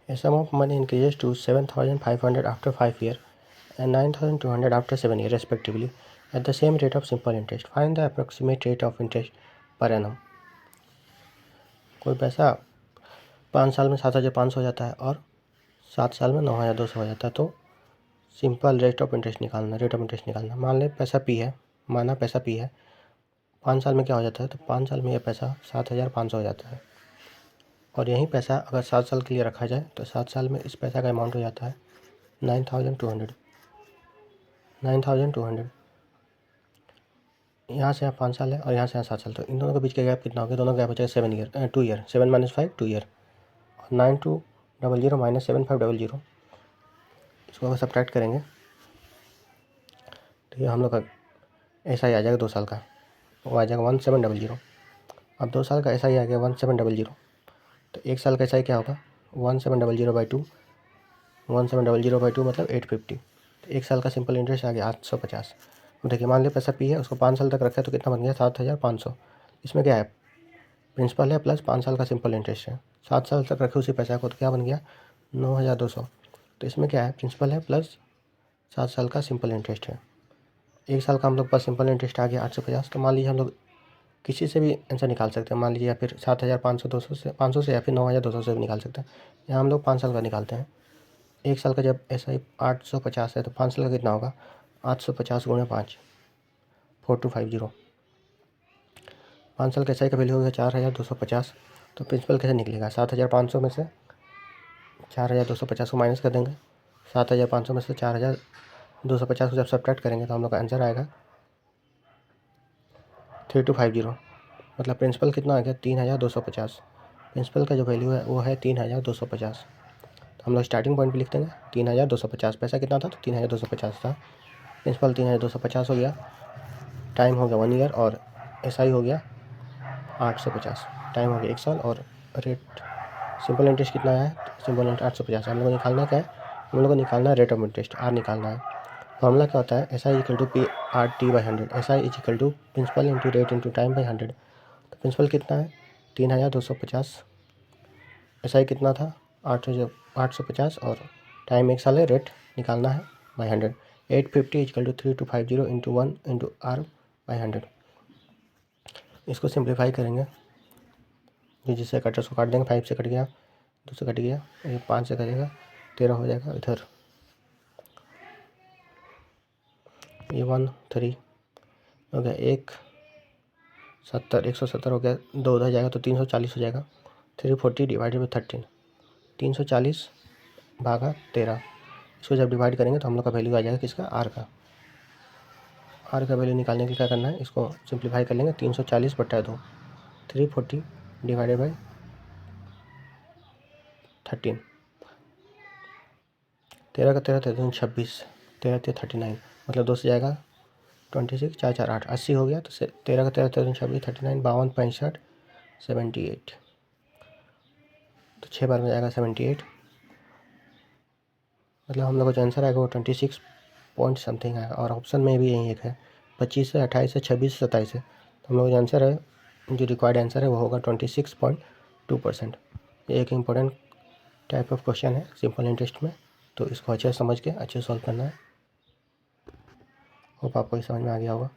A sum of money increases to 7,500 after 5 years and 9,200 after 7 years respectively at the same rate of simple interest. Find the approximate rate of interest per annum. कोई पैसा 5 साल में 7,500 हो जाता है और 7 साल में 9,200 हो जाता है, तो सिंपल रेट ऑफ इंटरेस्ट निकालना। मान लें पैसा पी है, माना पैसा पी है, 5 साल में क्या हो जाता है, तो 5 साल में यह पैसा 7,500 हो जाता है। और यही पैसा अगर 7 साल के लिए रखा जाए तो 7 साल में इस पैसा का अमाउंट हो जाता है 9,200। यहाँ से यहाँ 5 साल है और यहाँ से यहाँ 7 साल, तो इन दोनों के बीच का गैप कितना हो गया? दोनों का गैप हो जाएगा 2 ईयर। 7 - 5 2 ईयर और 9,200 - 7,500, इसको अगर सब्ट्रैक्ट करेंगे तो ये हम लोग का ऐसा ही आ जाएगा 2 साल का, वो आ जाएगा 1700। अब 2 साल का ऐसा ही आ गया 1700, तो 1 साल का ऐसा ही क्या होगा 1700/2, 1700/2 मतलब 850। तो 1 साल का सिंपल इंटरेस्ट आ गया 850। देखिए मान लिया पैसा पी है, उसको 5 साल तक रखा है, तो कितना बन गया 7,500। इसमें क्या है, प्रिंसिपल है प्लस 5 साल का सिंपल इंटरेस्ट है। 7 साल तक रखे उसी पैसा को, तो क्या बन गया 9,200। तो इसमें क्या है, प्रिंसिपल है प्लस 7 साल का सिंपल इंटरेस्ट है। 1 साल का हम लोग पास सिंपल इंटरेस्ट आ गया 850। तो मान लीजिए हम लोग किसी से भी आंसर निकाल सकते हैं, मान लीजिए या फिर 7,500 से या फिर 9,200 से भी निकाल सकते हैं। यहाँ हम लोग 5 साल का निकालते हैं। 1 साल का जब ऐसा ही 850 है, तो 5 साल का कितना होगा 850 × 5, 4250। 5 साल का SI का वैल्यू हो गया 4,250। तो प्रिंसिपल कैसे निकलेगा, 7,500 में से 4,250 को माइनस कर देंगे। 7,500 में से 4,250 को जब सब्ट्रैक्ट करेंगे तो हम लोग का आंसर आएगा 3250। मतलब प्रिंसिपल कितना आ गया 3,250। प्रिंसिपल का जो वैल्यू है वो है 3,250। तो हम लोग स्टार्टिंग पॉइंट पे लिख देंगे 3,250। पैसा कितना था, तो 3,250 था। प्रिंसिपल 3,250 हो गया, टाइम हो गया 1 ईयर और SI हो गया 850। टाइम हो गया 1 साल और रेट सिंपल इंटरेस्ट कितना है, सिंपल इंटरेस्ट 850। हम लोग को निकालना क्या है, हम लोग को निकालना है रेट ऑफ इंटरेस्ट, R निकालना है। फॉर्मूला क्या होता है, SI = PRT/100। SI = principal into rate into time by 100। तो प्रिंसिपल कितना है 3,250, SI कितना था 850 और टाइम 1 साल है, रेट निकालना है बाई 100। 850 = 3250 into 1 into R/100। इसको सिंप्लीफाई करेंगे, जो जिससे कट उसको काट देंगे। 5 से कट गया, 2 से कट गया, ये 5 से कटेगा 13 हो जाएगा। इधर ये 1 3 हो गया, 170 हो गया, 2 उधर जाएगा तो 340 हो जाएगा। 340 डिवाइडेड बाई 13, 340 भागा 13। इसको जब डिवाइड करेंगे तो हम लोग का वैल्यू आ जाएगा किसका, R का। R का वैल्यू निकालने के लिए क्या करना है, इसको सिंप्लीफाई कर लेंगे। 340/2, 340 डिवाइडेड बाई 13, 13 का 13, 13 26, 13 3 39, मतलब 2 से जाएगा 26, 4 4 8, 80 हो गया। तो 13 का 13, 13 26, 39, 52 65 78, तो 6 बार में जाएगा 78। मतलब हम लोग का जो आंसर आएगा वो 26 पॉइंट समथिंग है। और ऑप्शन में भी यही एक है, 25 से 28 से 26 से 27 है। तो हम लोग जो आंसर है, जो रिक्वायर्ड आंसर है वो होगा 26.2%। ये एक इम्पोर्टेंट टाइप ऑफ क्वेश्चन है सिंपल इंटरेस्ट में, तो इसको अच्छे से समझ के अच्छे से सॉल्व करना है। होप आपको ये समझ में आ गया होगा।